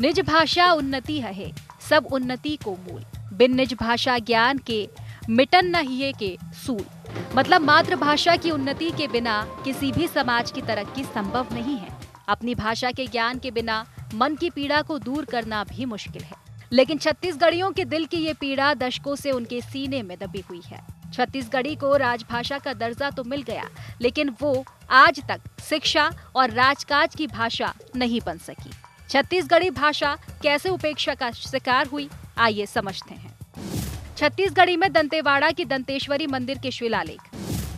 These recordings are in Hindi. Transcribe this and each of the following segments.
निज भाषा उन्नति है, सब उन्नति को मूल। बिन निज भाषा ज्ञान के मिटन न हिये के सूल। मतलब मातृभाषा की उन्नति के बिना किसी भी समाज की तरक्की संभव नहीं है। अपनी भाषा के ज्ञान के बिना मन की पीड़ा को दूर करना भी मुश्किल है। लेकिन छत्तीसगढ़ियों के दिल की ये पीड़ा दशकों से उनके सीने में दबी हुई है। छत्तीसगढ़ी को राजभाषा का दर्जा तो मिल गया, लेकिन वो आज तक शिक्षा और राजकाज की भाषा नहीं बन सकी। छत्तीसगढ़ी भाषा कैसे उपेक्षा का शिकार हुई, आइए समझते हैं। छत्तीसगढ़ी में दंतेवाड़ा की दंतेश्वरी मंदिर के शिलालेख।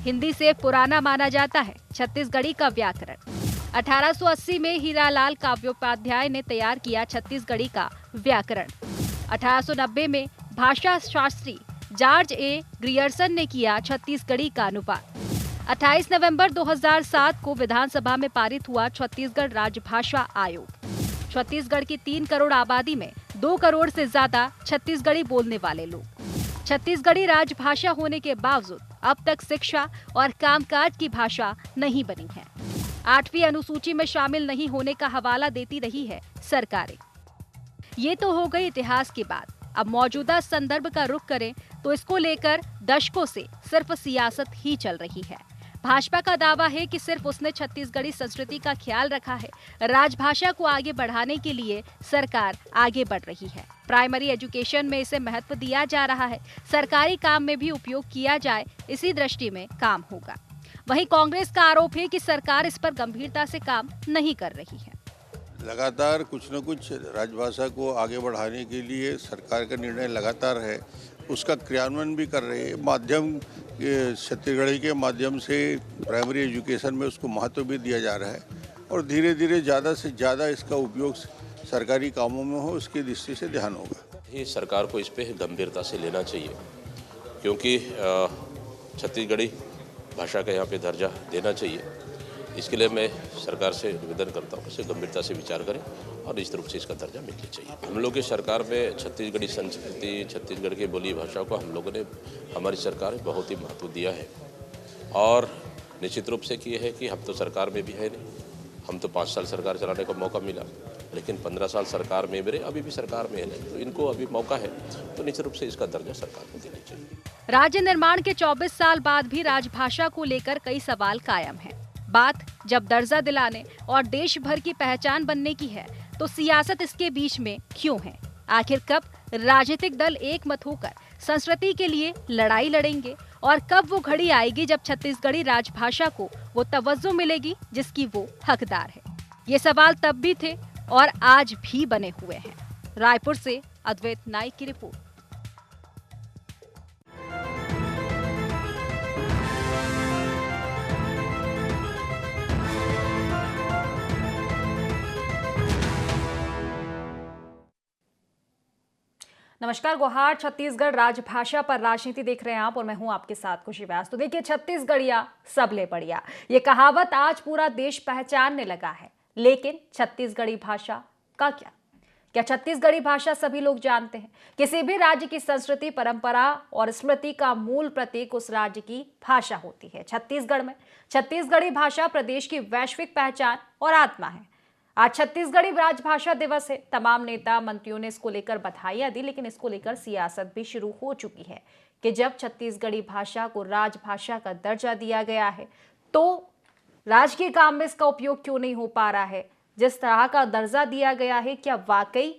हिंदी से पुराना माना जाता है छत्तीसगढ़ी का व्याकरण। 1880 में हीरालाल काव्योपाध्याय ने तैयार किया छत्तीसगढ़ी का व्याकरण। 1890 में भाषा शास्त्री जॉर्ज ए ग्रियर्सन ने किया छत्तीसगढ़ी का अनुवाद। 28 नवंबर 2007 को विधानसभा में पारित हुआ छत्तीसगढ़ राजभाषा आयोग। छत्तीसगढ़ की 3 करोड़ आबादी में 2 करोड़ से ज्यादा छत्तीसगढ़ी बोलने वाले लोग। छत्तीसगढ़ी राजभाषा होने के बावजूद अब तक शिक्षा और कामकाज की भाषा नहीं बनी है। 8वीं अनुसूची में शामिल नहीं होने का हवाला देती रही है सरकारें। ये तो हो गई इतिहास की बात। अब मौजूदा संदर्भ का रुख करें तो इसको लेकर दशकों से सिर्फ सियासत ही चल रही है। भाजपा का दावा है कि सिर्फ उसने छत्तीसगढ़ी संस्कृति का ख्याल रखा है। राजभाषा को आगे बढ़ाने के लिए सरकार आगे बढ़ रही है। प्राइमरी एजुकेशन में इसे महत्व दिया जा रहा है। सरकारी काम में भी उपयोग किया जाए, इसी दृष्टि में काम होगा। वहीं कांग्रेस का आरोप है कि सरकार इस पर गंभीरता से काम नहीं कर रही है। लगातार कुछ न कुछ राजभाषा को आगे बढ़ाने के लिए सरकार का निर्णय लगातार है, उसका क्रियान्वयन भी कर रहे हैं। माध्यम छत्तीसगढ़ी के माध्यम से प्राइमरी एजुकेशन में उसको महत्व भी दिया जा रहा है और धीरे धीरे ज़्यादा से ज़्यादा इसका उपयोग सरकारी कामों में हो, उसकी दृष्टि से ध्यान होगा। ये सरकार को इस पर गंभीरता से लेना चाहिए, क्योंकि छत्तीसगढ़ी भाषा का यहाँ पे दर्जा देना चाहिए। इसके लिए मैं सरकार से निवेदन करता हूँ कि गंभीरता से विचार करें और इस रूप से इसका दर्जा मिलना चाहिए। हम लोग की सरकार में छत्तीसगढ़ी संस्कृति, छत्तीसगढ़ की बोली भाषा को हम लोगों ने, हमारी सरकार ने बहुत ही महत्व दिया है और निश्चित रूप से ये है कि हम तो सरकार में भी है नहीं। हम तो 5 साल सरकार चलाने का मौका मिला, लेकिन 15 साल सरकार में मेरे अभी भी सरकार में है नहीं, तो इनको अभी मौका है, तो निश्चित रूप से इसका दर्जा सरकार को देना चाहिए। राज्य निर्माण के 24 साल बाद भी राजभाषा को लेकर कई सवाल कायम हैं। बात जब दर्जा दिलाने और देश भर की पहचान बनने की है, तो सियासत इसके बीच में क्यों है? आखिर कब राजनीतिक दल एक मत होकर संस्कृति के लिए लड़ाई लड़ेंगे और कब वो घड़ी आएगी जब छत्तीसगढ़ी राजभाषा को वो तवज्जो मिलेगी जिसकी वो हकदार है? ये सवाल तब भी थे और आज भी बने हुए हैं। रायपुर से अद्वैत नाइक की रिपोर्ट। नमस्कार, गुहार छत्तीसगढ़ राजभाषा पर राजनीति देख रहे हैं आप और मैं हूं आपके साथ खुशी व्यास। तो देखिए, छत्तीसगढ़िया सबले बढ़िया, ये कहावत आज पूरा देश पहचानने लगा है। लेकिन छत्तीसगढ़ी भाषा का क्या छत्तीसगढ़ी भाषा सभी लोग जानते हैं? किसी भी राज्य की संस्कृति, परंपरा और स्मृति का मूल प्रतीक उस राज्य की भाषा होती है। छत्तीसगढ़ में छत्तीसगढ़ी भाषा प्रदेश की वैश्विक पहचान और आत्मा है। आज छत्तीसगढ़ी राजभाषा दिवस है। तमाम नेता मंत्रियों ने इसको लेकर बधाइयां दी, लेकिन इसको लेकर सियासत भी शुरू हो चुकी है कि जब छत्तीसगढ़ी भाषा को राजभाषा का दर्जा दिया गया है, तो राजकीय काम में इसका उपयोग क्यों नहीं हो पा रहा है? जिस तरह का दर्जा दिया गया है, क्या वाकई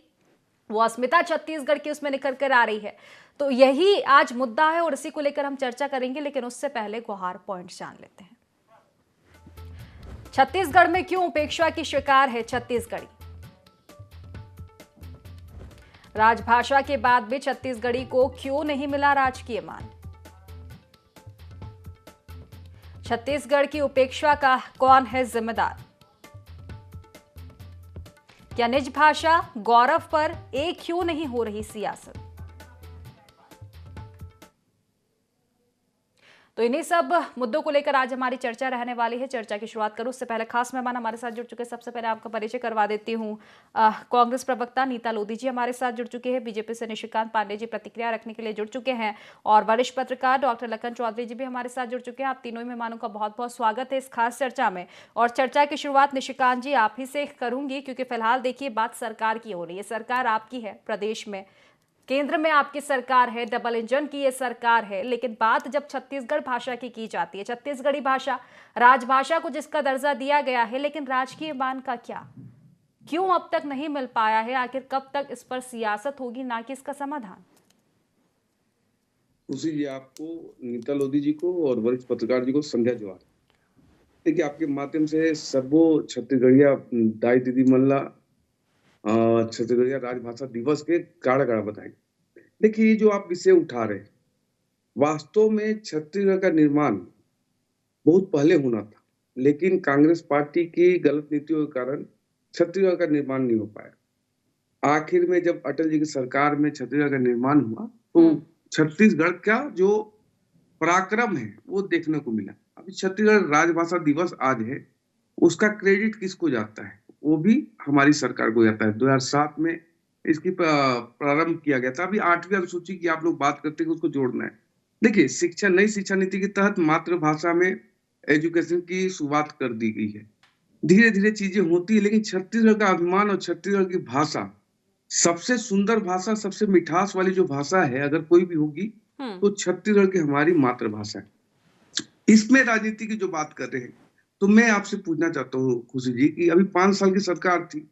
वो अस्मिता छत्तीसगढ़ की उसमें निकल कर आ रही है? तो यही आज मुद्दा है और इसी को लेकर हम चर्चा करेंगे। लेकिन उससे पहले गुहार पॉइंट जान लेते हैं। छत्तीसगढ़ में क्यों उपेक्षा की शिकार है छत्तीसगढ़ी? राजभाषा के बाद भी छत्तीसगढ़ी को क्यों नहीं मिला राजकीय मान? छत्तीसगढ़ की उपेक्षा का कौन है जिम्मेदार? क्या निज भाषा गौरव पर एक क्यों नहीं हो रही सियासत? तो इन्हीं सब मुद्दों को लेकर आज हमारी चर्चा रहने वाली है। चर्चा की शुरुआत करूं उससे पहले खास मेहमान हमारे साथ जुड़ चुके हैं। सबसे पहले आपका परिचय करवा देती हूं। कांग्रेस प्रवक्ता नीता लोधी जी हमारे साथ जुड़ चुके हैं। बीजेपी से निशिकांत पांडे जी प्रतिक्रिया रखने के लिए जुड़ चुके हैं और वरिष्ठ पत्रकार डॉक्टर लखन चौधरी जी भी हमारे साथ जुड़ चुके हैं। आप तीनों ही मेहमानों का बहुत बहुत स्वागत है इस खास चर्चा में। और चर्चा की शुरुआत निशिकांत जी आप ही से करूंगी, क्योंकि फिलहाल देखिए बात सरकार की हो रही है। सरकार आपकी है प्रदेश में, केंद्र में आपकी सरकार है, डबल इंजन की ये सरकार है, लेकिन बात जब छत्तीसगढ़ भाषा की जाती है, छत्तीसगढ़ी भाषा राजभाषा को जिसका दर्जा दिया गया है, लेकिन राजकीय मान का क्या, क्यों अब तक नहीं मिल पाया है? आखिर कब तक इस पर सियासत होगी, ना कि इसका समाधान? खुशी जी, आपको, नीता लोधी जी को और वरिष्ठ पत्रकार जी को संध्या जोहार। देखिए, आपके माध्यम से सबो छत्तीसगढ़िया दाई दीदी मल्ला छत्तीसगढ़िया राजभाषा दिवस के गाढ़ा गाढ़ा बधाई। देखिए, ये जो आप विषय उठा रहे, वास्तव में छत्तीसगढ़ का निर्माण बहुत पहले होना था, लेकिन कांग्रेस पार्टी की गलत नीतियों के कारण छत्तीसगढ़ का निर्माण नहीं हो पाया। आखिर में जब अटल जी की सरकार में छत्तीसगढ़ का निर्माण हुआ तो छत्तीसगढ़ का जो पराक्रम है वो देखने को मिला। अभी छत्तीसगढ़ राजभाषा दिवस आज है, उसका क्रेडिट किसको जाता है? वो भी हमारी सरकार को जाता है। 2007 में इसकी प्रारंभ किया गया था। अभी 8वीं अनुसूची की आप लोग बात करते हैं, उसको जोड़ना है। देखिए, नई शिक्षा नीति के तहत मातृभाषा में एजुकेशन की शुरुआत कर दी गई है। धीरे धीरे चीजें होती है, लेकिन छत्तीसगढ़ का अभिमान और छत्तीसगढ़ की भाषा सबसे सुंदर भाषा, सबसे मिठास वाली जो भाषा है, अगर कोई भी होगी तो छत्तीसगढ़ की हमारी मातृभाषा है। इसमें राजनीति की जो बात कर रहे हैं, तो मैं आपसे पूछना चाहता हूँ खुशी जी कि अभी 5 साल की सरकार थी,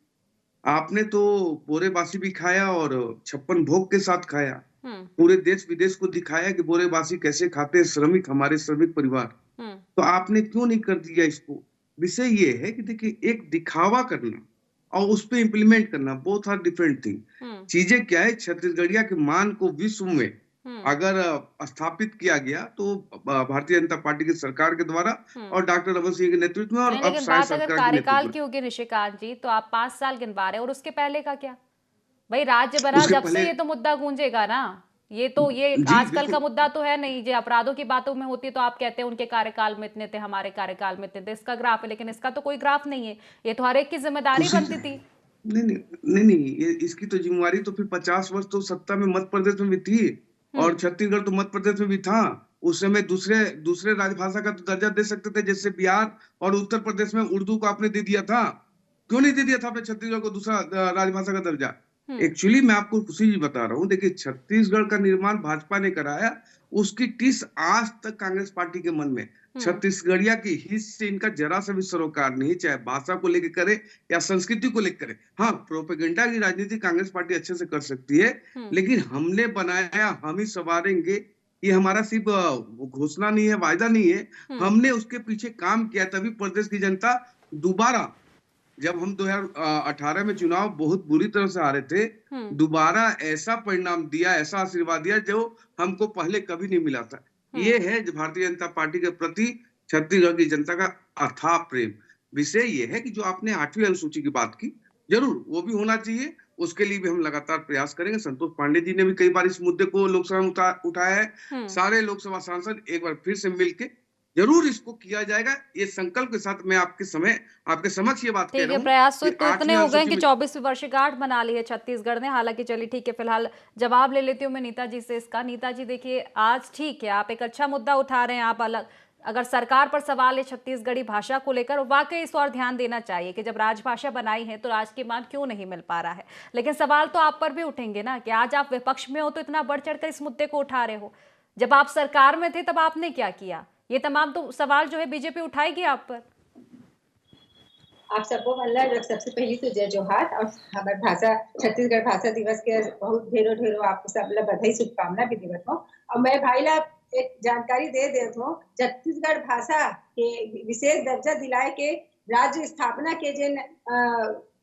आपने तो बोरेबासी भी खाया और 56 भोग के साथ खाया। पूरे देश विदेश को दिखाया कि बोरेबासी कैसे खाते हैं श्रमिक, हमारे श्रमिक परिवार। तो आपने क्यों नहीं कर दिया इसको? विषय ये है कि देखिए, एक दिखावा करना और उस पर इम्प्लीमेंट करना, बोथ आर डिफरेंट थिंग। चीजें क्या है, छत्तीसगढ़िया के मान को विश्व में अगर स्थापित किया गया तो भारतीय जनता पार्टी की सरकार के द्वारा और डॉक्टर रमन सिंह के नेतृत्व में, और अब लेकिन शायद बात अगर सरकार कार्यकाल की होगी निशिकांत जी, तो आप 5 साल गिनवा रहे हैं, और उसके पहले का क्या? भाई राज्य बना जब से ये तो मुद्दा गूंजेगा ना। ये आजकल का मुद्दा तो है नहीं। जो अपराधों की बातों में होती है तो आप कहते हैं उनके कार्यकाल में इतने थे, हमारे कार्यकाल में इतने थे, इसका ग्राफ है, लेकिन इसका तो कोई ग्राफ नहीं है। ये तो हर एक की जिम्मेदारी बनती थी। नहीं, ये इसकी तो जिम्मेवारी तो फिर 50 वर्ष तो सत्ता में मध्य प्रदेश में भी थी, और छत्तीसगढ़ तो मध्य प्रदेश में भी था। उस समय दूसरे राजभाषा का तो दर्जा दे सकते थे, जैसे बिहार और उत्तर प्रदेश में उर्दू को आपने दे दिया था। क्यों नहीं दे दिया था आपने छत्तीसगढ़ को दूसरा राजभाषा का दर्जा? एक्चुअली मैं आपको खुशी जी बता रहा हूँ, देखिए, छत्तीसगढ़ का निर्माण भाजपा ने कराया, उसकी टिस आज तक कांग्रेस पार्टी के मन में। छत्तीसगढ़िया की हित से इनका जरा सा भी सरोकार नहीं, चाहे भाषा को लेकर करे या संस्कृति को लेकर करे। हाँ, प्रोपेगेंडा की राजनीति कांग्रेस पार्टी अच्छे से कर सकती है, लेकिन हमने बनाया, हम ही संवारेंगे, ये हमारा सिर्फ घोषणा नहीं है, वायदा नहीं है, हमने उसके पीछे काम किया। तभी प्रदेश की जनता दोबारा, जब हम 2018 में चुनाव बहुत बुरी तरह से हारे थे, दोबारा ऐसा परिणाम दिया, ऐसा आशीर्वाद दिया जो हमको पहले कभी नहीं मिला था। ये है भारतीय जनता पार्टी के प्रति छत्तीसगढ़ की जनता का अथाह प्रेम। विषय ये है कि जो आपने 8वीं अनुसूची की बात की, जरूर वो भी होना चाहिए, उसके लिए भी हम लगातार प्रयास करेंगे। संतोष पांडे जी ने भी कई बार इस मुद्दे को लोकसभा में उठाया है। सारे लोकसभा सांसद एक बार फिर से मिलकर जरूर इसको किया जाएगा। ये संकल्प के साथ मैं आपके समक्ष ये बात कह रहा हूं। प्रयास तो इतने हो गए कि 24वीं वर्षगांठ बना ली है छत्तीसगढ़ ने। हालांकि चलिए ठीक है, फिलहाल जवाब ले लेती हूँ मैं नीता जी से इसका। नीता जी देखिए, आज ठीक है आप एक अच्छा मुद्दा उठा रहे हैं। आप अगर सरकार पर सवाल है छत्तीसगढ़ी भाषा को लेकर, वाकई इस और ध्यान देना चाहिए कि जब राजभाषा बनाई है तो राजकीय मान क्यों नहीं मिल पा रहा है। लेकिन सवाल तो आप पर भी उठेंगे ना कि आज आप विपक्ष में हो तो इतना बढ़ चढ़कर इस मुद्दे को उठा रहे हो। जब आप सरकार में थे तब आपने क्या किया? ये तमाम तो सवाल जो है बीजेपी उठाएगी आप पर। आप सबको मतलब सबसे पहली तो जय जोहार, और हमारे भाषा छत्तीसगढ़ भाषा दिवस के बहुत ढेरों आपको सब बधाई शुभकामना भी देवत हो। और मैं भाई ला एक जानकारी दे देत हूँ, छत्तीसगढ़ भाषा के विशेष दर्जा दिलाए के राज्य स्थापना के जिन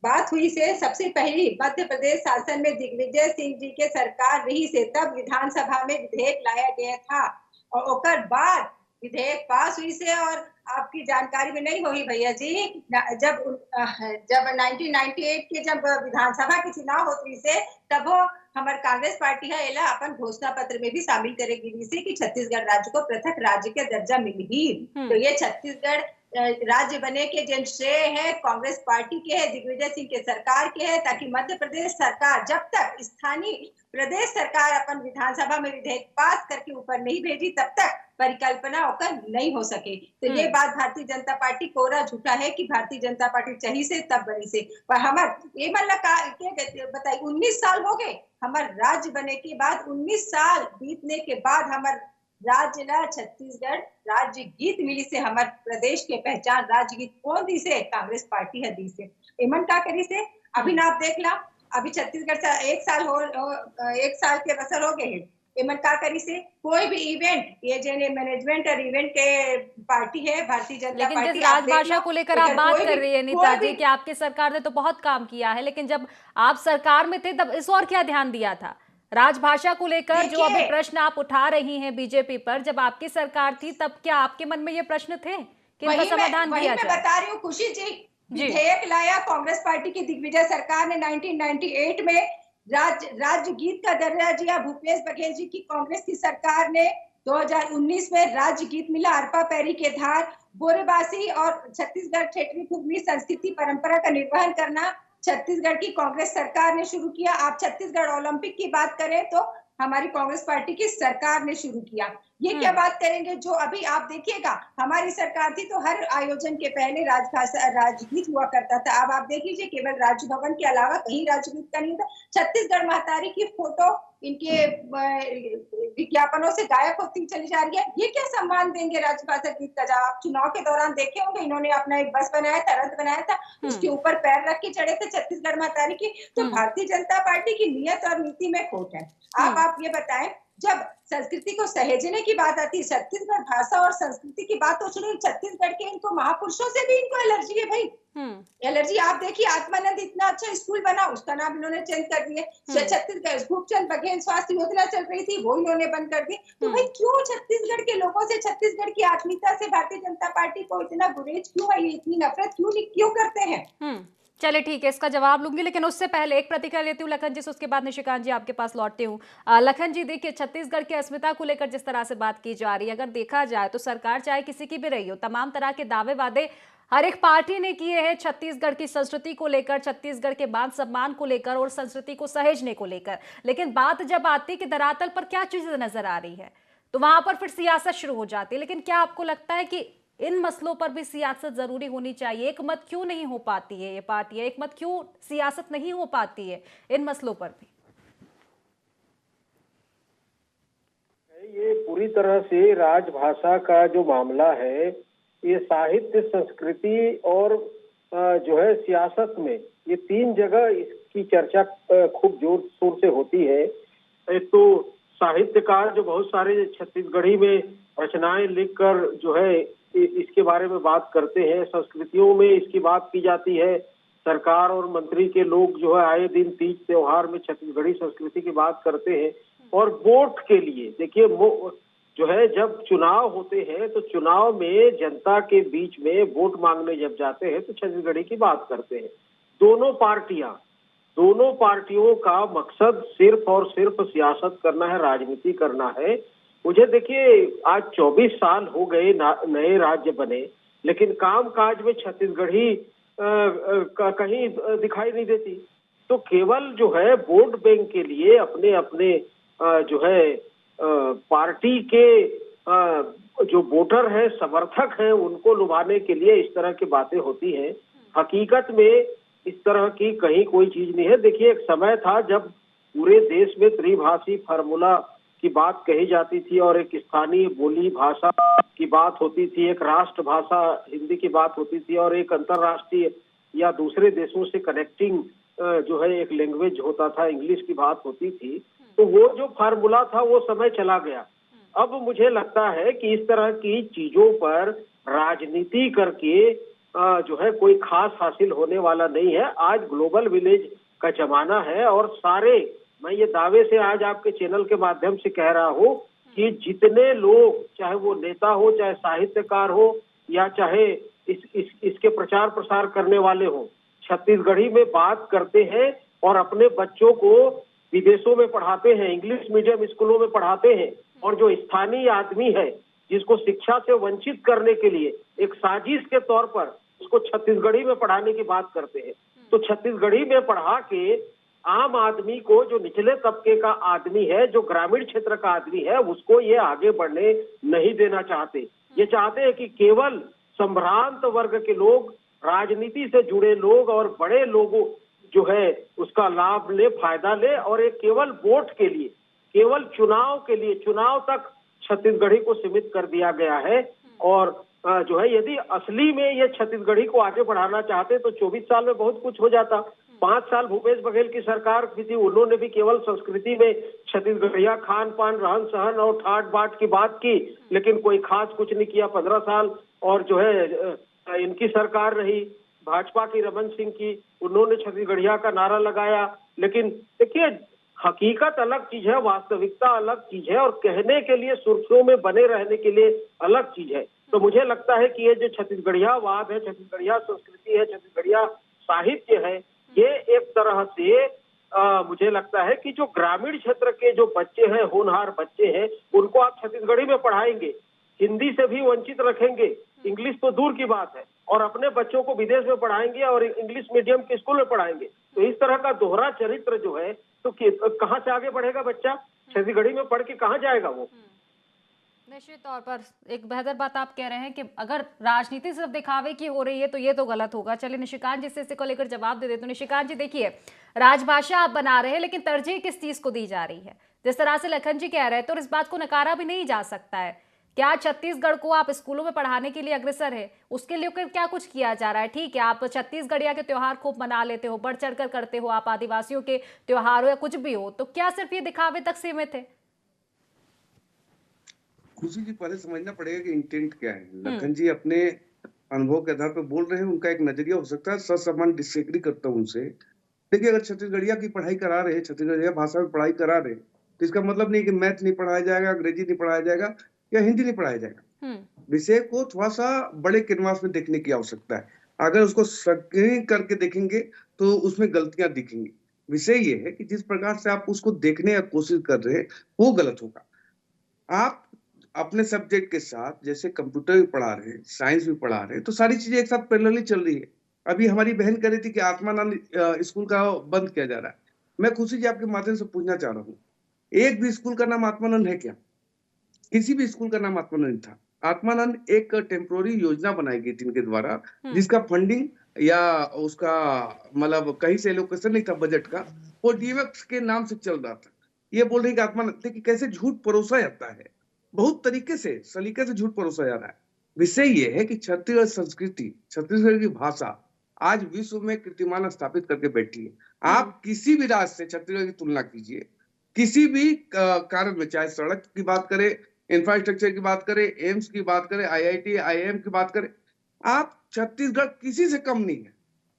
बात हुई से सबसे पहली मध्य प्रदेश शासन में दिग्विजय सिंह जी के सरकार रही से तब विधानसभा में विधेयक लाया गया था, और ओकर बाद विधेयक पास हुई से। और आपकी जानकारी में नहीं होगी भैया जी, जब 1998 के जब विधानसभा के चुनाव होती से तब हमारे कांग्रेस पार्टी है एला अपन घोषणा पत्र में भी शामिल करेगी से कि छत्तीसगढ़ राज्य को पृथक राज्य का दर्जा मिल ही। तो ये छत्तीसगढ़ राज्य बने के जिन श्रेय है कांग्रेस पार्टी के है, दिग्विजय सिंह के सरकार के है, ताकि मध्य प्रदेश सरकार जब तक स्थानीय प्रदेश सरकार अपन विधानसभा में विधेयक पास करके ऊपर नहीं भेजी तब तक परिकल्पना होकर नहीं हो सके। तो ये बात भारतीय जनता पार्टी कोरा झूठा है कि भारतीय जनता पार्टी चाहिए से तब बनी से। पर हमार ये मतलब बताइए 19 साल हो गए हमारे राज्य बने के बाद, 19 साल बीतने के बाद हमारे राज्य ला छत्तीसगढ़ राज्य गीत मिली से हमारे प्रदेश के पहचान राज्य गीत कौन दी से? कांग्रेस पार्टी है दी से। इमन का करी से अभी ना आप देख ला, अभी छत्तीसगढ़ से 1 साल के बसर हो गए हैं। इमन का करी से कोई भी इवेंट ये जेने मैनेजमेंट और इवेंट के पार्टी है भारतीय जनता पार्टी। लेकिन जिस राजभाषा को लेकर आप बात कर रही है नीता जी कि आपकी सरकार ने तो बहुत काम किया है, लेकिन जब आप सरकार में थे तब इस और क्या ध्यान दिया था राजभाषा को लेकर? जो अभी प्रश्न आप उठा रही हैं बीजेपी पर, जब आपकी सरकार थी तब क्या आपके मन में ये प्रश्न थे कि इनका समाधान किया जाए? मैं बता रही हूँ खुशी जी, विधेयक लाया कांग्रेस पार्टी की दिग्विजय सरकार ने 1998 में राज्य गीत का दर्जा दिया। भूपेश बघेल जी की कांग्रेस की सरकार ने 2019 में राज्य गीत मिला। अरपा पैरी के धार, बोरेबासी और छत्तीसगढ़ ठेठरी फुगनी संस्कृति परंपरा का निर्वहन करना छत्तीसगढ़ की कांग्रेस सरकार ने शुरू किया। आप छत्तीसगढ़ ओलंपिक की बात करें तो हमारी कांग्रेस पार्टी की सरकार ने शुरू किया। ये क्या बात करेंगे जो अभी आप देखिएगा हमारी सरकार थी तो हर आयोजन के पहले राजगीत हुआ करता था। अब आप देख लीजिए केवल राजभवन के अलावा कहीं राजगीत का नहीं था। छत्तीसगढ़ महतारी की फोटो इनके विज्ञापनों से गायब होती चली जा रही है। ये क्या सम्मान देंगे राजभाषा गीत का? जब आप चुनाव के दौरान देखे होंगे इन्होंने अपना एक बस बनाया था, रथ बनाया था, उसके ऊपर पैर रख के चढ़े थे छत्तीसगढ़ महतारी की। तो भारतीय जनता पार्टी की नियत और नीति में खोट है। आप ये बताएं, जब संस्कृति को सहेजने की बात आती है, छत्तीसगढ़ भाषा और संस्कृति की बात तो चलो छत्तीसगढ़ के इनको महापुरुषों से भी इनको एलर्जी है भाई। एलर्जी आप देखिए आत्मानंद इतना अच्छा स्कूल बना, उसका नाम इन्होंने चेंज कर दिया। छत्तीसगढ़ भूपचंद बघेल स्वास्थ्य योजना चल रही थी, वो इन्होंने बंद कर दी। तो भाई क्यों छत्तीसगढ़ के लोगों से, छत्तीसगढ़ की आत्मीयता से भारतीय जनता पार्टी को इतना गुरेज क्यों है, इतनी नफरत क्यों करते हैं? चले ठीक है, इसका जवाब लूंगी, लेकिन उससे पहले एक प्रतिक्रिया लेती हूँ लखन जी से, उसके बाद निशिकांत जी आपके पास लौटती हूँ। लखन जी देखिए, छत्तीसगढ़ की अस्मिता को लेकर जिस तरह से बात की जा रही है, अगर देखा जाए तो सरकार चाहे किसी की भी रही हो, तमाम तरह के दावे वादे हर एक पार्टी ने किए हैं छत्तीसगढ़ की संस्कृति को लेकर, छत्तीसगढ़ के मान सम्मान को लेकर और संस्कृति को सहेजने को लेकर। लेकिन बात जब आती है कि धरातल पर क्या चीजें नजर आ रही है, तो वहां पर फिर सियासत शुरू हो जाती है। लेकिन क्या आपको लगता है कि इन मसलों पर भी सियासत जरूरी होनी चाहिए? एक मत क्यों नहीं हो पाती है ये पार्टियां, एक मत क्यों सियासत नहीं हो पाती है इन मसलों पर भी? ये पूरी तरह से राजभाषा का जो मामला है, ये साहित्य, संस्कृति और जो है सियासत में, ये तीन जगह इसकी चर्चा खूब जोर शोर से होती है। एक तो साहित्यकार जो बहुत सारे छत्तीसगढ़ी में रचनाएं लिखकर जो है इसके बारे में बात करते हैं, संस्कृतियों में इसकी बात की जाती है। सरकार और मंत्री के लोग जो है आए दिन तीज त्योहार में छत्तीसगढ़ी संस्कृति की बात करते हैं। और वोट के लिए देखिए, जो है जब चुनाव होते हैं तो चुनाव में जनता के बीच में वोट मांगने जब जाते हैं तो छत्तीसगढ़ी की बात करते हैं। दोनों पार्टियों का मकसद सिर्फ और सिर्फ सियासत करना है, राजनीति करना है। मुझे देखिए, आज 24 साल हो गए नए राज्य बने, लेकिन काम काज में छत्तीसगढ़ी कहीं दिखाई नहीं देती। तो केवल जो है वोट बैंक के लिए अपने अपने जो है पार्टी के जो वोटर है, समर्थक हैं, उनको लुभाने के लिए इस तरह की बातें होती हैं। हकीकत में इस तरह की कहीं कोई चीज नहीं है। देखिए, एक समय था जब पूरे देश में त्रिभाषी फार्मूला की बात कही जाती थी और एक स्थानीय बोली भाषा की बात होती थी, एक राष्ट्रभाषा हिंदी की बात होती थी और एक अंतर्राष्ट्रीय या दूसरे देशों से कनेक्टिंग जो है एक लैंग्वेज होता था, इंग्लिश की बात होती थी। तो वो जो फार्मूला था वो समय चला गया। अब मुझे लगता है कि इस तरह की चीजों पर राजनीति करके जो है कोई खास हासिल होने वाला नहीं है। आज ग्लोबल विलेज का जमाना है और सारे, मैं ये दावे से आज आपके चैनल के माध्यम से कह रहा हूँ कि जितने लोग, चाहे वो नेता हो, चाहे साहित्यकार हो या चाहे इसके प्रचार प्रसार करने वाले हो, छत्तीसगढ़ी में बात करते हैं और अपने बच्चों को विदेशों में पढ़ाते हैं, इंग्लिश मीडियम स्कूलों में पढ़ाते हैं, और जो स्थानीय आदमी है जिसको शिक्षा से वंचित करने के लिए एक साजिश के तौर पर उसको छत्तीसगढ़ी में पढ़ाने की बात करते हैं। तो छत्तीसगढ़ी में पढ़ा के आम आदमी को, जो निचले तबके का आदमी है, जो ग्रामीण क्षेत्र का आदमी है, उसको ये आगे बढ़ने नहीं देना चाहते। ये चाहते हैं कि केवल संभ्रांत वर्ग के लोग, राजनीति से जुड़े लोग और बड़े लोगों जो है उसका लाभ ले, फायदा ले, और एक केवल वोट के लिए, केवल चुनाव के लिए, चुनाव तक छत्तीसगढ़ी को सीमित कर दिया गया है। और जो है यदि असली में ये छत्तीसगढ़ी को आगे बढ़ाना चाहते तो 24 साल में बहुत कुछ हो जाता। 5 साल भूपेश बघेल की सरकार भी थी, उन्होंने भी केवल संस्कृति में छत्तीसगढ़िया खान पान, रहन सहन और ठाट बाट की बात की, लेकिन कोई खास कुछ नहीं किया। 15 साल और जो है इनकी सरकार रही भाजपा की, रमन सिंह की, उन्होंने छत्तीसगढ़िया का नारा लगाया। लेकिन देखिए, हकीकत अलग चीज है, वास्तविकता अलग चीज है, और कहने के लिए, सुर्खियों में बने रहने के लिए अलग चीज है। तो मुझे लगता है कि ये जो छत्तीसगढ़ियावाद है, छत्तीसगढ़िया संस्कृति है, छत्तीसगढ़िया साहित्य है, ये एक तरह से मुझे लगता है कि जो ग्रामीण क्षेत्र के जो बच्चे हैं, होनहार बच्चे हैं, उनको आप छत्तीसगढ़ी में पढ़ाएंगे, हिंदी से भी वंचित रखेंगे, इंग्लिश तो दूर की बात है, और अपने बच्चों को विदेश में पढ़ाएंगे और इंग्लिश मीडियम के स्कूल में पढ़ाएंगे। तो इस तरह का दोहरा चरित्र जो है, तो कहाँ से आगे बढ़ेगा बच्चा? छत्तीसगढ़ी में पढ़ के कहाँ जाएगा वो? निश्चित तौर पर एक बेहतर बात आप कह रहे हैं कि अगर राजनीति सिर्फ दिखावे की हो रही है तो ये तो गलत होगा। चलिए निशिकांत जी से इसको लेकर जवाब दे देते हैं। निशिकांत जी, देखिए, राजभाषा आप बना रहे हैं, लेकिन तरजीह किस चीज को दी जा रही है? जिस तरह से लखन जी कह रहे हैं, तो इस बात को नकारा भी नहीं जा सकता है। क्या छत्तीसगढ़ को आप स्कूलों में पढ़ाने के लिए अग्रसर है? उसके लिए क्या कुछ किया जा रहा है? ठीक है, आप छत्तीसगढ़िया के त्योहार खूब मना लेते हो, बढ़ चढ़कर करते हो, आप आदिवासियों के त्योहार हो या कुछ भी हो, तो क्या सिर्फ ये दिखावे तक सीमित है? खुशी जी, पहले समझना पड़ेगा कि इंटेंट क्या है। लखन जी अपने अनुभव के आधार पर बोल रहे हैं, उनका एक नजरिया हो सकता है, ससमान डिसएग्री करता हूं उनसे। देखिए, अगर छत्तीसगढ़िया की पढ़ाई करा रहे, छत्तीसगढ़िया भाषा में पढ़ाई करा रहे, तो इसका मतलब नहीं कि मैथ नहीं पढ़ाया जाएगा, अंग्रेजी नहीं पढ़ाया जाएगा या हिंदी नहीं पढ़ाया जाएगा। विषय को थोड़ा सा बड़े कैनवास में देखने की आवश्यकता है। अगर उसको संकीर्ण करके देखेंगे तो उसमें गलतियां दिखेंगी। विषय ये है कि जिस प्रकार से आप उसको देखने की कोशिश कर रहे हैं वो गलत होगा। आप अपने सब्जेक्ट के साथ, जैसे कंप्यूटर भी पढ़ा रहे हैं, साइंस भी पढ़ा रहे हैं, तो सारी चीजें एक साथ पैरेलली चल रही है। अभी हमारी बहन कह रही थी कि आत्मानंद स्कूल का बंद किया जा रहा है। मैं खुशी जी आपके माध्यम से पूछना चाह रहा हूँ, एक भी स्कूल का नाम आत्मानंद है क्या? किसी भी स्कूल का नाम आत्मानंद था। आत्मानंद एक टेम्पोररी योजना बनाई गई थी इनके द्वारा, जिसका फंडिंग या उसका मतलब कहीं से एलोकेशन नहीं था बजट का, वो डीएमएक्स के नाम से चल रहा था। ये बोल रही कि आत्मानंद, देखिए कैसे झूठ परोसा जाता है, बहुत तरीके से, सलीके से झूठ परोसा जा रहा है। विषय ये है कि छत्तीसगढ़ संस्कृति, छत्तीसगढ़ की भाषा आज विश्व में कीर्तिमान स्थापित करके बैठी है। आप किसी भी राज्य से छत्तीसगढ़ की तुलना कीजिए, किसी भी कारण में, चाहे सड़क की बात करें, इंफ्रास्ट्रक्चर की बात करें, एम्स की बात करें, आईआईटी, आईआईएम की बात करें, आप छत्तीसगढ़ किसी से कम नहीं है।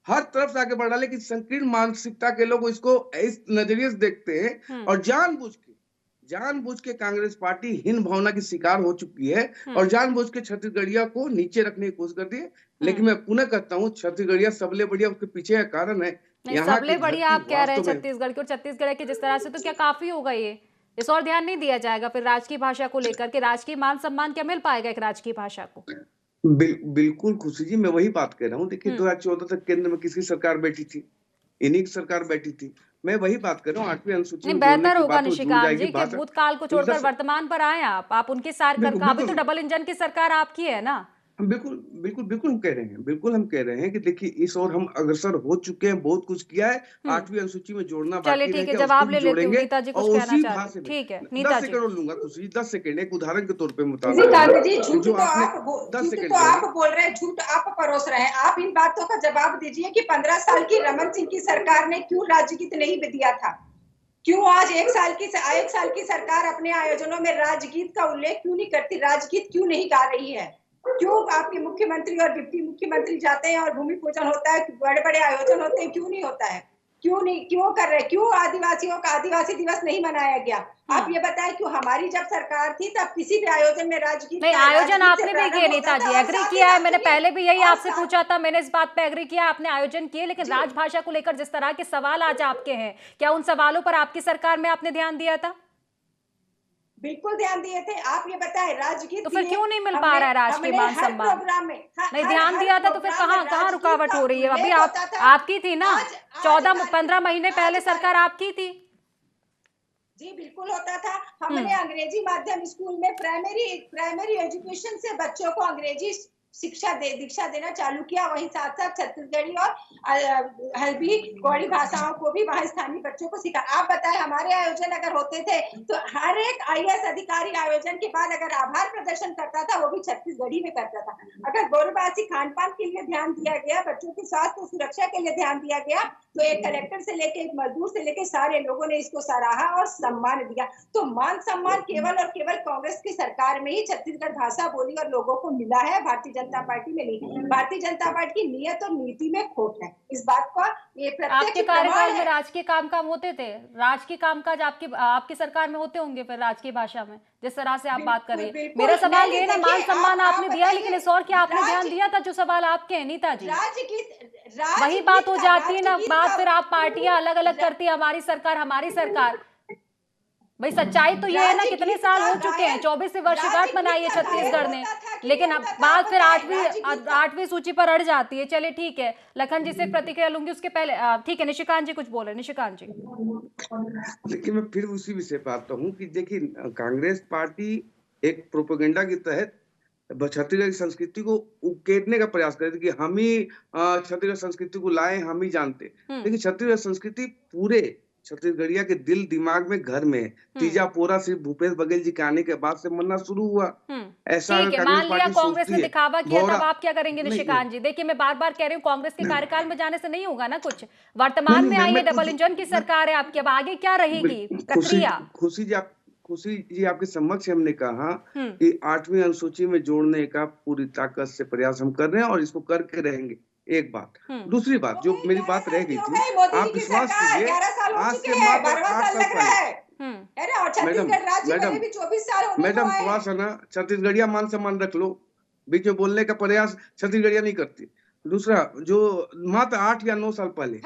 हर तरफ से आगे बढ़ रहा, लेकिन संकीर्ण मानसिकता के लोग इसको इस नजरिए से देखते हैं और जानबूझ के कांग्रेस पार्टी हीन भावना की शिकार हो चुकी है और जानबूझ के छत्तीसगढ़िया को नीचे रखने की कोशिश करती है। लेकिन मैं पुनः कहता हूँ, छत्तीसगढ़िया सबले बढ़िया, उसके पीछे का कारण है सबले बढ़िया आप कह रहे हैं छत्तीसगढ़ के, और छत्तीसगढ़ के जिस तरह से, तो क्या काफी होगा ये? इस और ध्यान नहीं दिया जाएगा फिर राजकीय भाषा को लेकर के? राजकीय मान सम्मान क्या मिल पाएगा एक राजकीय भाषा को? बिल्कुल खुशी जी, मैं वही बात कह रहा हूँ। देखिए 2014 तक केंद्र में किसकी सरकार बैठी थी? इन्हीं की सरकार बैठी थी। मैं वही बात कर रहा हूँ, 8वीं अनुसूची में बेहतर होगा निशिकांत जी कि भूतकाल को छोड़कर वर्तमान पर आए आप उनकी सरकार, अभी तो डबल इंजन की सरकार आपकी है ना? बिल्कुल हम कह रहे हैं कि देखिए इस और हम अग्रसर हो चुके हैं, बहुत कुछ किया है। 8वीं अनुसूची में जोड़ना बाकी है। ठीक है, जवाब ले लेते हैं। नीता जी कुछ कहना चाहते हैं? ठीक है नीता जी, 10 सेकंड लूंगा खुशी, 10 सेकंड एक उदाहरण के तौर पे बता जी, झूठ तो आप बोल रहे हैं, झूठ आप परोस रहे हैं। आप इन बातों का जवाब दीजिए कि 15 साल की रमन सिंह की सरकार ने क्यों राजगीत नहीं दिया था? क्यों आज 1 साल की सरकार अपने आयोजनों में राजगीत का उल्लेख क्यों नहीं करती? राजगीत क्यों नहीं गा रही है? क्यों आपके मुख्यमंत्री और डिप्टी मुख्यमंत्री जाते हैं और भूमि पूजन होता है, बड़े बड़े आयोजन होते हैं, क्यों नहीं होता है? क्यों नहीं, क्यों कर रहे, क्यों आदिवासियों का आदिवासी दिवस नहीं मनाया गया? आप ये बताएं, क्यों हमारी जब सरकार थी तब किसी भी आयोजन में राजगीत नहीं, आयोजन आपने भी किए नेताजी, नेताजी, एग्री किया है, मैंने पहले भी यही आपसे पूछा था, मैंने इस बात पे एग्री किया, आपने आयोजन किए, लेकिन राजभाषा को लेकर जिस तरह के सवाल आज आपके हैं, क्या उन सवालों पर आपकी सरकार में आपने ध्यान दिया था? बिल्कुल ध्यान दिए थे। आप ये बताएं, राजगीत तो फिर क्यों नहीं मिल पा रहा है राज के मान सम्मान? प्रोग्राम में नहीं ध्यान दिया था तो फिर कहाँ रुकावट हो रही है? अभी आपकी थी ना, 14-15 महीने पहले सरकार आपकी थी। जी बिल्कुल होता था। हमने अंग्रेजी माध्यम स्कूल में प्राइमरी एजुकेशन से बच्चों को अंग्रेजी दीक्षा देना चालू किया। वहीं साथ साथ छत्तीसगढ़ी और हल्बी गौड़ी भाषाओं को भी वहाँ स्थानीय बच्चों को सिखा। आप बताएं, हमारे आयोजन अगर होते थे तो हर एक IAS अधिकारी आयोजन के बाद अगर आभार प्रदर्शन करता था, वो भी छत्तीसगढ़ी में करता था। अगर गौरवासी खान पान के लिए ध्यान दिया गया, बच्चों की स्वास्थ्य सुरक्षा के लिए ध्यान दिया गया, तो एक कलेक्टर से लेके एक मजदूर से लेके सारे लोगों ने इसको सराहा और सम्मान दिया। तो मान सम्मान केवल और केवल कांग्रेस की सरकार में ही छत्तीसगढ़ भाषा बोली और लोगों को मिला है, भारतीय जनता पार्टी में नहीं। भारतीय जनता पार्टी की नीयत और नीति में खोट है। इस बात का ये आपके कार्यकाल में राजकीय काम होते थे, राजकीय कामकाज आपकी सरकार में होते होंगे फिर राजकीय भाषा में, जिस तरह से आप बात कर रही है। मेरा सवाल ये ना, मान सम्मान आपने दिया, लेकिन इस और क्या आपने ध्यान दिया था? जो सवाल आपके हैं नेताजी, वही बात हो जाती है ना, बात फिर आप पार्टियां अलग अलग करती है, हमारी सरकार। भाई सच्चाई तो ये है ना, कितने साल हो चुके हैं, 24वीं वर्षगांठ मनाई है छत्तीसगढ़ ने, लेकिन अब बात फिर 8वीं सूची पर अड़ जाती है। चलिए ठीक है, लखन जी से प्रतिक्रिया लूंगी, उसके पहले ठीक है निशिकांत जी कुछ बोले। निशिकांत जी, लेकिन मैं फिर उसी विषय पर आता हूँ कि देखिए, कांग्रेस पार्टी एक प्रोपेगेंडा के तहत छत्तीसगढ़ की संस्कृति को उकेटने का प्रयास कर रही थी कि हम ही छत्तीसगढ़ संस्कृति को लाए, हम ही जानते। लेकिन छत्तीसगढ़ संस्कृति पूरे छत्तीसगढ़िया के दिल दिमाग में घर में तीजा पोरा सिर्फ भूपेश बघेल जी के आने के बाद से मनना शुरू हुआ। ऐसा ठीक है, मान लिया कांग्रेस ने दिखावा किया, तब आप क्या करेंगे निशिकांत जी? देखिए मैं बार बार कह रही हूँ, कांग्रेस के कार्यकाल में जाने से नहीं होगा ना कुछ। वर्तमान में आई है, डबल इंजन की सरकार है आपकी, अब आगे क्या रहेगी प्रक्रिया? खुशी जी आपके समक्ष हमने कहा कि 8वीं अनुसूची में जोड़ने का पूरी ताकत से प्रयास हम कर रहे हैं और इसको करके रहेंगे। एक बात। दूसरी बात, जो मेरी बात रह गई थी, आप विश्वास कीजिए, आज से मात्र 8 साल पहले मैडम थोड़ा सा ना छत्तीसगढ़िया मान सम्मान रख लो, बीच में बोलने का प्रयास छत्तीसगढ़िया नहीं करती। दूसरा, जो मात्र 8 या 9 साल पहले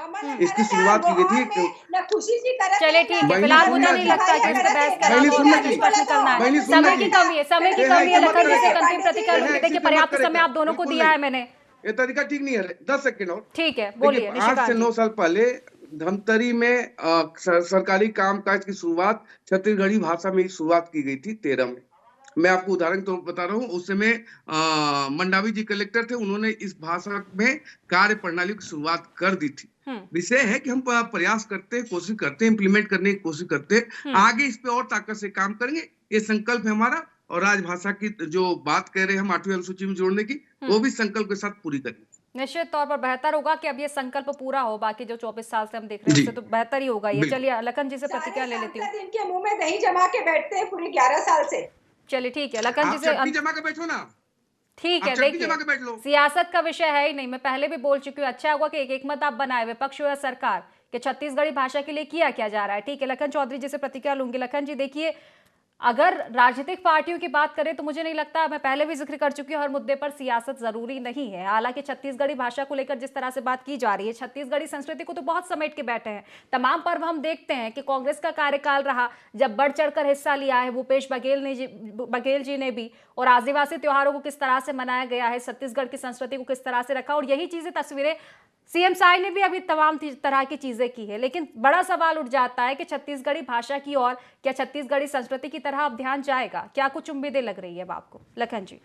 इसकी शुरुआत की गई थी। चलिए ठीक है, फिलहाल मुझे नहीं लगता कि इस पे बहस करना है, समय की कमी है। लखन जी से अंतिम प्रतिक्रिया, देखिए पर्याप्त समय आप दोनों को दिया है मैंने, ये तरीका ठीक नहीं है। 10 सेकंड और ठीक है, बोलिए। 8 से 9 साल पहले धमतरी में सरकारी कामकाज की शुरुआत छत्तीसगढ़ी भाषा में शुरुआत की गई थी 13 में। मैं आपको उदाहरण तो बता रहा हूँ, उस समय मंडावी जी कलेक्टर थे, उन्होंने इस भाषा में कार्य प्रणाली की शुरुआत कर दी थी। विषय है कि हम प्रयास करते हैं, कोशिश करते हैं, इम्प्लीमेंट करने की कोशिश करते हैं, आगे इस पे और ताकत से काम करेंगे, ये संकल्प है हमारा। और राजभाषा की जो बात कह रहे हैं हम 8वीं अनुसूची में जोड़ने की, वो भी संकल्प के साथ पूरी करेंगे। निश्चित तौर पर बेहतर होगा कि अब ये संकल्प पूरा हो, बाकी जो 24 साल से हम देख रहे हैं उससे तो बेहतर ही होगा ये। चलिए लखन जी से प्रतिक्रिया ले लेती हूँ। इनके मुंह में दही जमा के बैठते हैं पूरे 11 साल से। चलिए ठीक है, लखन जी से जमा के बैठो ना, ठीक है। देखिए सियासत का विषय है ही नहीं, मैं पहले भी बोल चुकी हूँ। अच्छा हुआ कि एक मत आप बनाए, विपक्ष हो या सरकार, कि छत्तीसगढ़ी भाषा के लिए किया क्या जा रहा है। ठीक है, लखन चौधरी जी से प्रतिक्रिया लूंगी। लखन जी देखिए, अगर राजनीतिक पार्टियों की बात करें तो मुझे नहीं लगता, मैं पहले भी जिक्र कर चुकी हूँ, हर मुद्दे पर सियासत जरूरी नहीं है। हालांकि छत्तीसगढ़ी भाषा को लेकर जिस तरह से बात की जा रही है, छत्तीसगढ़ी संस्कृति को तो बहुत समेट के बैठे हैं। तमाम पर्व हम देखते हैं कि कांग्रेस का कार्यकाल रहा, जब बढ़ चढ़कर हिस्सा लिया है भूपेश बघेल जी ने भी, और आदिवासी त्योहारों को किस तरह से मनाया गया है, छत्तीसगढ़ की संस्कृति को किस तरह से रखा, और यही चीजें तस्वीरें सीएम साई ने भी अभी तमाम तरह की चीजें की है। लेकिन बड़ा सवाल उठ जाता है कि छत्तीसगढ़ी भाषा की और क्या छत्तीसगढ़ी संस्कृति की तरह अब ध्यान जाएगा? क्या कुछ उम्मीदें लग रही है आपको लखन जी?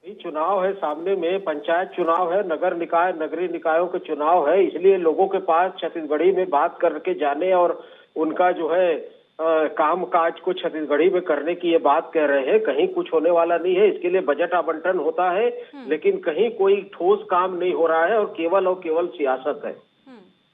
चुनाव है सामने में, पंचायत चुनाव है, नगर निकाय नगरीय निकायों के चुनाव है, इसलिए लोगों के पास छत्तीसगढ़ी में बात करके जाने और उनका जो है काम काज को छत्तीसगढ़ी में करने की ये बात कह रहे हैं। कहीं कुछ होने वाला नहीं है, इसके लिए बजट आवंटन होता है, लेकिन कहीं कोई ठोस काम नहीं हो रहा है और केवल सियासत है।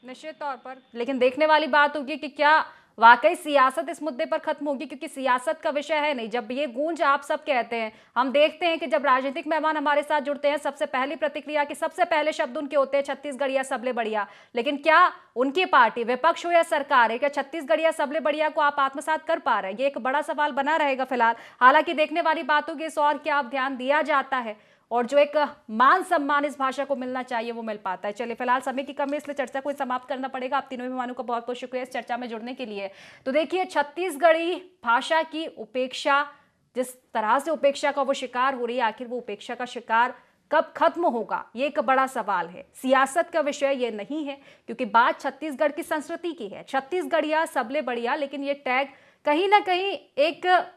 निश्चित तौर पर, लेकिन देखने वाली बात होगी कि क्या वाकई सियासत इस मुद्दे पर खत्म होगी, क्योंकि सियासत का विषय है नहीं। जब ये गूंज आप सब कहते हैं, हम देखते हैं कि जब राजनीतिक मेहमान हमारे साथ जुड़ते हैं, सबसे पहली प्रतिक्रिया के सबसे पहले शब्द उनके होते हैं छत्तीसगढ़िया सबले बढ़िया। लेकिन क्या उनकी पार्टी, विपक्ष हो या सरकार है, क्या छत्तीसगढ़िया सबले बढ़िया को आप आत्मसात कर पा रहे हैं? ये एक बड़ा सवाल बना रहेगा फिलहाल। हालांकि देखने वाली बात होगी इस और क्या अब ध्यान दिया जाता है और जो एक मान सम्मान इस भाषा को मिलना चाहिए वो मिल पाता है। चलिए, फिलहाल समय की कमी, इसलिए चर्चा को समाप्त करना पड़ेगा। आप तीनों मेहमानों का बहुत बहुत शुक्रिया इस चर्चा में जुड़ने के लिए। तो देखिए, छत्तीसगढ़ी भाषा की उपेक्षा, जिस तरह से उपेक्षा का वो शिकार हो रही है, आखिर वो उपेक्षा का शिकार कब खत्म होगा, ये एक बड़ा सवाल है। सियासत का विषय ये नहीं है, क्योंकि बात छत्तीसगढ़ की संस्कृति की है। छत्तीसगढ़िया सबले बढ़िया, लेकिन ये टैग कहीं ना कहीं एक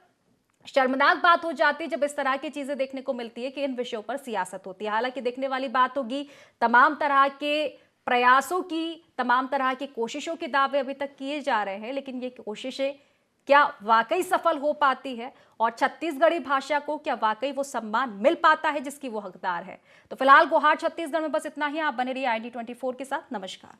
शर्मनाक बात हो जाती है जब इस तरह की चीजें देखने को मिलती है कि इन विषयों पर सियासत होती है। हालांकि देखने वाली बात होगी, तमाम तरह के प्रयासों की, तमाम तरह की कोशिशों के दावे अभी तक किए जा रहे हैं, लेकिन ये कोशिशें क्या वाकई सफल हो पाती है और छत्तीसगढ़ी भाषा को क्या वाकई वो सम्मान मिल पाता है जिसकी वो हकदार है? तो फिलहाल गुहार छत्तीसगढ़ में बस इतना ही। आप बने रहिए ID24 के साथ। नमस्कार।